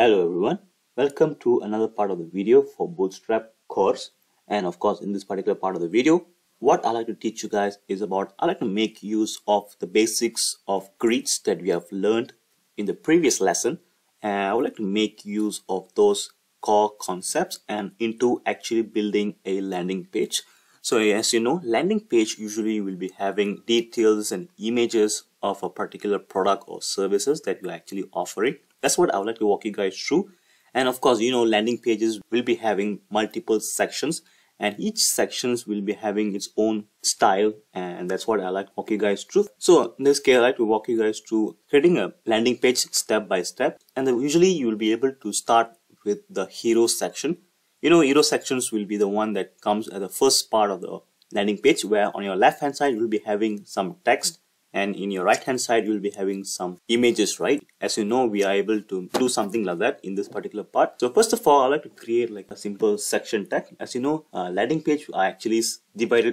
Hello everyone, welcome to another part of the video for Bootstrap course. And of course, in this particular part of the video, what I like to teach you guys is I like to make use of the basics of grids that we have learned in the previous lesson. And I would like to make use of those core concepts and into actually building a landing page. So as you know, landing page usually will be having details and images of a particular product or services that you're actually offering. That's what I would like to walk you guys through. And of course, landing pages will be having multiple sections, and each sections will be having its own style, and that's what I like to walk you guys through. So in this case, I like to walk you guys through creating a landing page step by step. And then usually you will be able to start with the hero section. Hero sections will be the one that comes at the first part of the landing page, where on your left hand side you will be having some text, and in your right hand side you will be having some images, right? As you know, we are able to do something like that in this particular part. So first of all, I like to create like a simple section tag. As you know, landing page are actually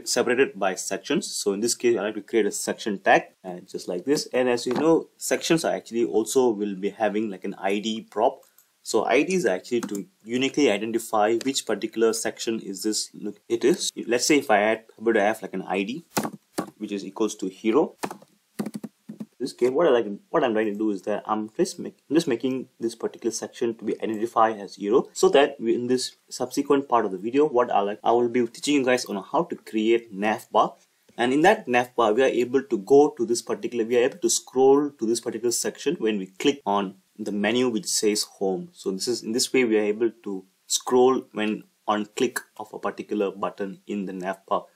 separated by sections. So in this case, I like to create a section tag, and just like this. And as you know, sections are actually also will be having like an ID prop. So IDs are actually to uniquely identify which particular section is this. Look, it is. Let's say if I would have like an ID which is equals to hero. This case, what I'm trying to do is that I'm just making this particular section to be identified as hero, so that in this subsequent part of the video, I will be teaching you guys on how to create navbar. And in that navbar, we are able to scroll to this particular section when we click on the menu which says home. So in this way we are able to scroll when on click of a particular button in the navbar.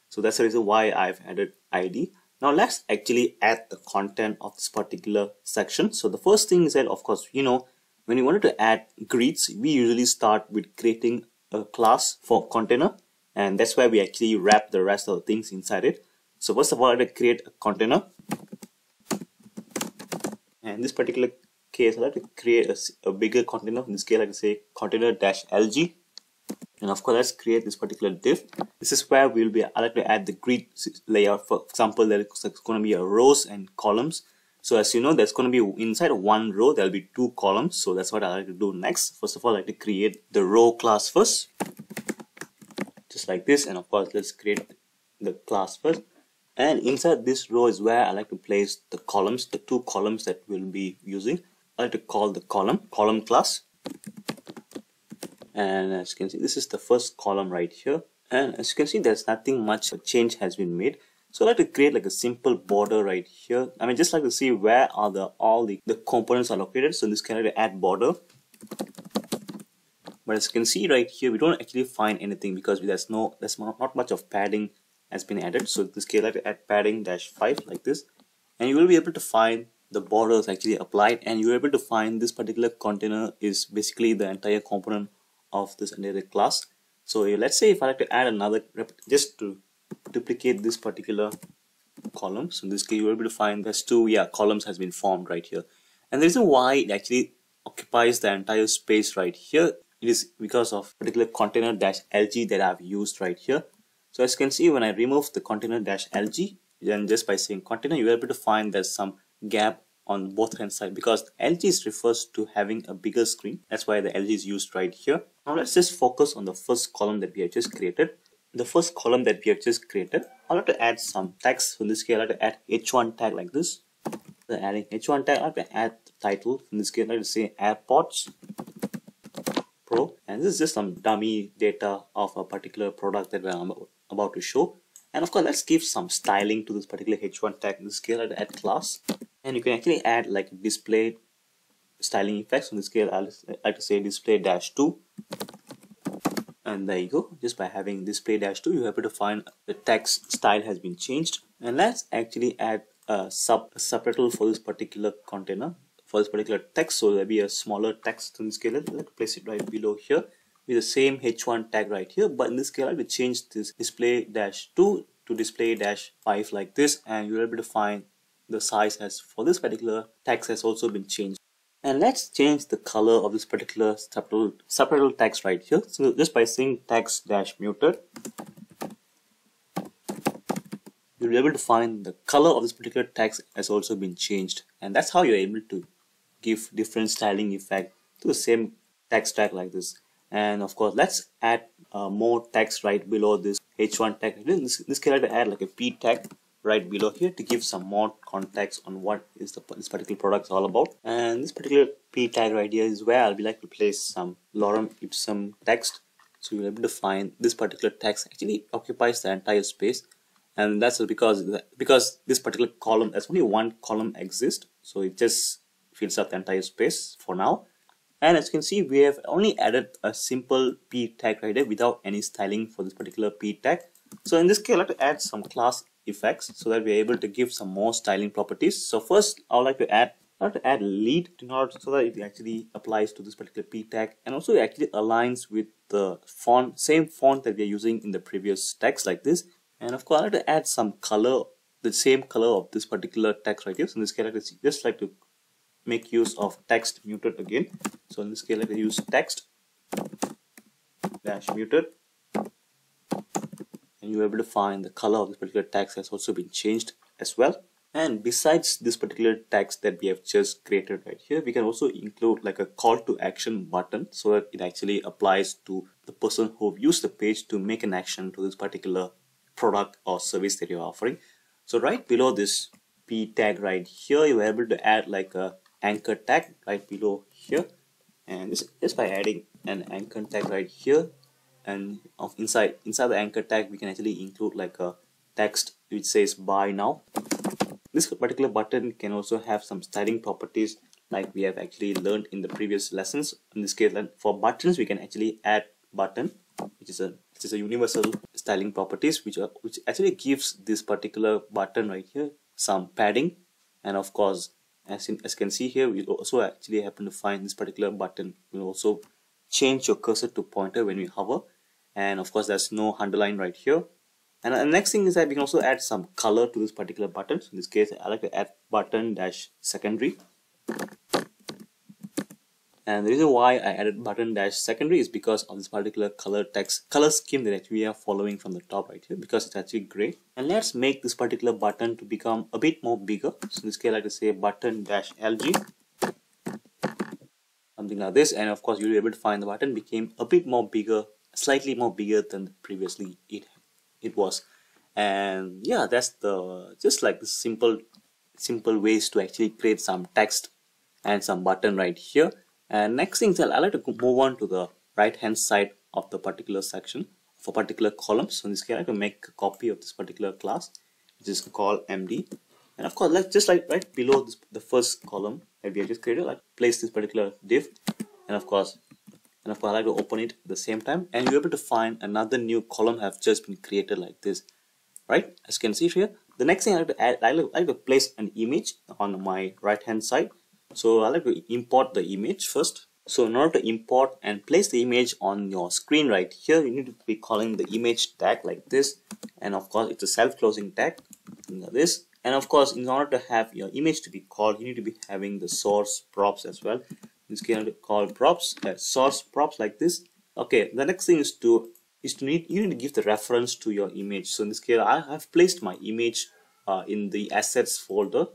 So that's the reason why I've added ID. Now let's actually add the content of this particular section. So the first thing is that, of course, when you wanted to add grids, we usually start with creating a class for container, and that's where we actually wrap the rest of the things inside it. So first of all, I like to create a container, and in this particular case, I like to create a bigger container. In this case, I like to say container-lg. And of course, let's create this particular div. This is where I like to add the grid layout. For example, there's going to be a rows and columns. So as you know, there's going to be inside one row, there'll be two columns. So that's what I like to do next. First of all, I like to create the row class first, just like this. And of course, let's create the class first. And inside this row is where I like to place the columns, the two columns that we'll be using. I like to call the column class. And as you can see, this is the first column right here. And as you can see, there's nothing much change has been made. So I like to create like a simple border right here. I mean, just like to see where are all the components are located. So in this case, I like to add border. But as you can see right here, we don't actually find anything because there's not much of padding has been added. So in this case, I like to add padding -5 like this. And you will be able to find the borders actually applied, and you're able to find this particular container is basically the entire component of this entire class. So let's say if I like to add another, just to duplicate this particular column. So in this case, you're able to find there's two columns has been formed right here. And the reason why it actually occupies the entire space right here, it is because of particular container-lg that I've used right here. So as you can see, when I remove the container-lg, then just by saying container, you're able to find there's some gap on both hand side, because LG refers to having a bigger screen. That's why the LG is used right here. Now let's just focus on the first column that we have just created. The first column that we have just created, I'll have to add some text. So in this case, I'll have to add h1 tag like this. Then adding h1 tag, I'll have to add the title. In this case, I'll have to say AirPods Pro. And this is just some dummy data of a particular product that I'm about to show. And of course, let's give some styling to this particular h1 tag. In this case, I'll have to add class. And you can actually add like display styling effects. In this case, I like to say display -2. And there you go. Just by having display -2, you're able to find the text style has been changed. And let's actually add a subtitle for this particular container, for this particular text. So there'll be a smaller text in this case. Let's place it right below here with the same h1 tag right here. But in this case, I will change this display -2 to display -5 like this, and you're able to find the size for this particular text has also been changed. And let's change the color of this particular subtitle text right here. So just by saying text -muted, you'll be able to find the color of this particular text has also been changed. And that's how you're able to give different styling effect to the same text tag like this. And of course, let's add more text right below this h1 tag. This can add like a p tag right below here to give some more context on what is this particular product is all about. And this particular p tag right here is where I'll be like to place some lorem ipsum text. So you'll be able to find this particular text actually occupies the entire space, and that's because this particular column, there's only one column exists, so it just fills up the entire space for now. And as you can see, we have only added a simple p tag right there without any styling for this particular p tag. So in this case, I'd like to add some class effects so that we're able to give some more styling properties. So first, I would like to add lead in order so that it actually applies to this particular p tag, and also it actually aligns with the same font that we are using in the previous text like this. And of course, I like to add some color, the same color of this particular text right here. So in this case, I just like to make use of text muted again. So in this case, I like to use text dash muted, and you're able to find the color of this particular text has also been changed as well. And besides this particular text that we have just created right here, we can also include like a call to action button so that it actually applies to the person who views the page to make an action to this particular product or service that you're offering. So right below this p tag right here, you're able to add like a anchor tag right below here, and just by adding an anchor tag right here, and inside the anchor tag we can actually include like a text which says buy now. This particular button can also have some styling properties like we have actually learned in the previous lessons. In this case, for buttons we can actually add button, which is a universal styling properties which actually gives this particular button right here some padding. And of course, as you can see here, we also actually happen to find this particular button will also change your cursor to pointer when we hover. And of course, there's no underline right here. And the next thing is that we can also add some color to this particular button. So in this case, I like to add button dash secondary. And the reason why I added button dash secondary is because of this particular color scheme that we are following from the top right here, because it's actually gray. And let's make this particular button to become a bit more bigger. So in this case, I like to say button dash LG, something like this. And of course, you'll be able to find the button became a bit more bigger, slightly more bigger than previously it was. And yeah, that's just like the simple ways to actually create some text and some button right here. And next thing is I like to move on to the right hand side of the particular section for particular column. So in this case, I like to make a copy of this particular class, which is called MD. And of course, just like right below the first column that we have just created, like place this particular div, and of course I like to open it at the same time, and you're able to find another new column have just been created like this, right? As you can see here, the next thing I like to add, I like to place an image on my right hand side. So I like to import the image first. So in order to import and place the image on your screen right here, you need to be calling the image tag like this, and of course it's a self-closing tag like this. And of course, in order to have your image to be called, you need to be having the source props as well. This can call props, source props like this. Okay, the next thing is you need to give the reference to your image. So in this case, I have placed my image in the assets folder,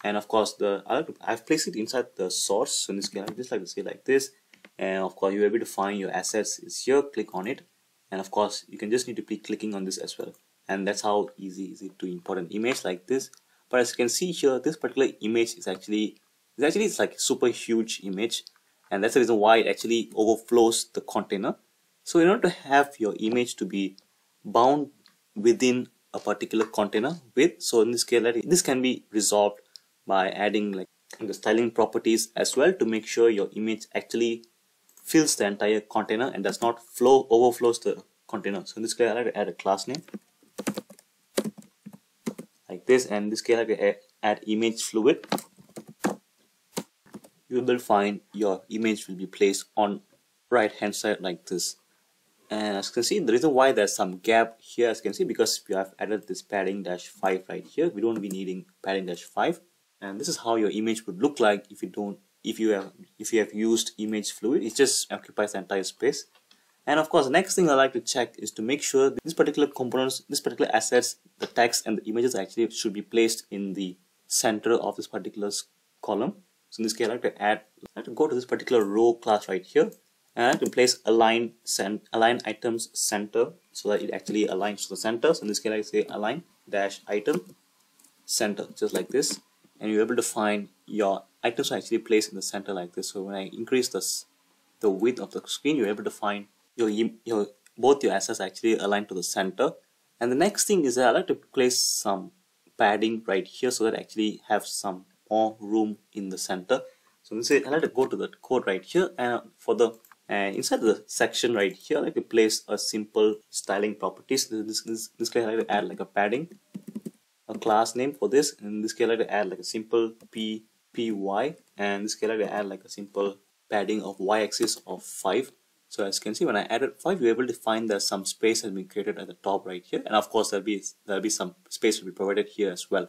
and of course I've placed it inside the source. So in this case, I just like to say like this, and of course you're able to find your assets is here. Click on it, and of course you can just need to be clicking on this as well. And that's how easy is it to import an image like this. But as you can see here, this particular image is actually it's like a super huge image, and that's the reason why it actually overflows the container. So in order to have your image to be bound within a particular container so in this case, this can be resolved by adding like the styling properties as well to make sure your image actually fills the entire container and does not overflows the container. So in this case, I like to add a class name like this, and in this case I like to add image fluid. You will find your image will be placed on right hand side like this. And as you can see, the reason why there's some gap here, as you can see, because we have added this padding dash 5 right here, we don't be needing padding dash 5. And this is how your image would look like if you have used image fluid. It just occupies the entire space. And of course, the next thing I like to check is to make sure this particular components, this particular assets, the text and the images actually should be placed in the center of this particular column. So in this case, I like to go to this particular row class right here, and I like to place align items center so that it actually aligns to the center. So in this case, I say align dash item center, just like this, and you're able to find your items are actually placed in the center like this. So when I increase the width of the screen, you're able to find both your assets actually aligned to the center. And the next thing is that I like to place some padding right here so that I actually have some more room in the center. So let's say I like to go to the code right here, and inside the section right here, I like to place a simple styling properties. This case I like to add like a padding, a class name for this, and in this case I like to add like a simple py, and in this case I like to add like a simple padding of y-axis of 5. So as you can see, when I added 5, you're able to find that some space has been created at the top right here, and of course there'll be some space to be provided here as well.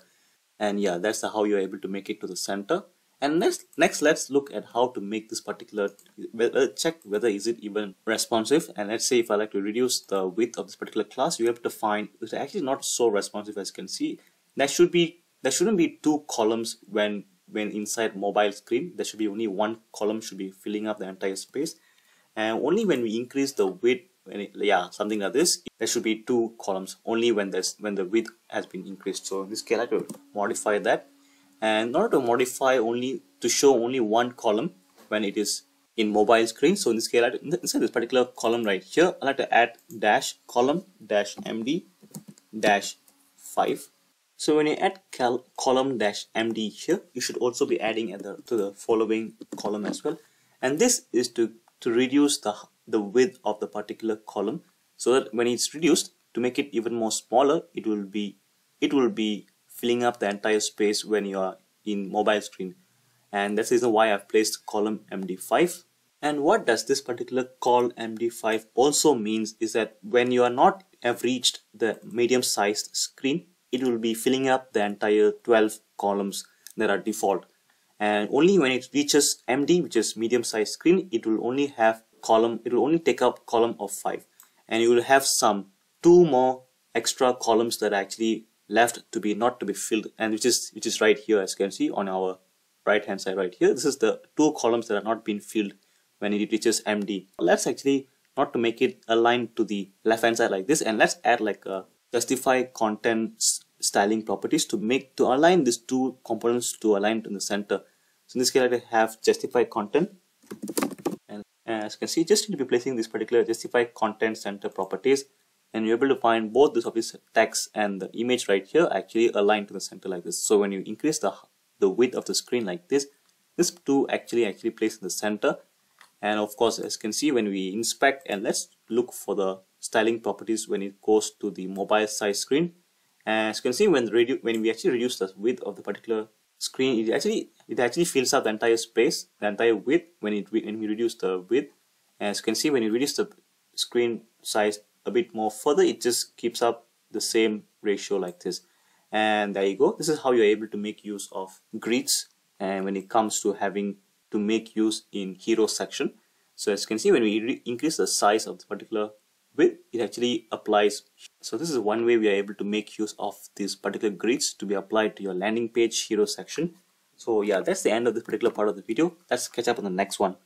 And yeah, that's how you're able to make it to the center. And next let's look at how to make this particular, check whether is it even responsive. And let's say if I like to reduce the width of this particular class, you're able to find it's actually not so responsive. As you can see, there shouldn't be 2 columns when inside mobile screen. There should be only 1 column should be filling up the entire space, and only when we increase the width, something like this, there should be 2 columns only when the width has been increased. So in this case I have to modify that, and in order to modify only to show only 1 column when it is in mobile screen. So in this case, inside this particular column right here, I like to add dash column dash md dash 5. So when you add column dash md here, you should also be adding to the following column as well, and this is to reduce the width of the particular column, so that when it's reduced, to make it even more smaller, it will be filling up the entire space when you are in mobile screen. And that's the reason why I've placed column md5. And what does this particular col md5 also means is that when you are not have reached the medium sized screen, it will be filling up the entire 12 columns that are default. And only when it reaches MD, which is medium sized screen, it will only take up column of 5, and you will have some 2 more extra columns that are actually left to be not to be filled, and which is right here, as you can see on our right hand side right here. This is the 2 columns that are not being filled when it reaches MD. Let's actually not to make it aligned to the left hand side like this, and let's add like a justify content styling properties to align these 2 components to align to the center. So in this case, I have justify content, and as you can see, just need to be placing this particular justify content center properties, and you're able to find both this office text and the image right here actually align to the center like this. So when you increase the width of the screen like this 2 actually place in the center. And of course, as you can see, when we inspect, and let's look for the styling properties when it goes to the mobile size screen. As you can see, when we actually reduce the width of the particular screen, it actually fills up the entire space, the entire width when we reduce the width. As you can see, when you reduce the screen size a bit more further, it just keeps up the same ratio like this. And there you go. This is how you're able to make use of grids, and when it comes to having to make use in hero section. So as you can see, when we increase the size of the particular width, it actually applies. So this is one way we are able to make use of these particular grids to be applied to your landing page hero section. So yeah, that's the end of this particular part of the video. Let's catch up on the next one.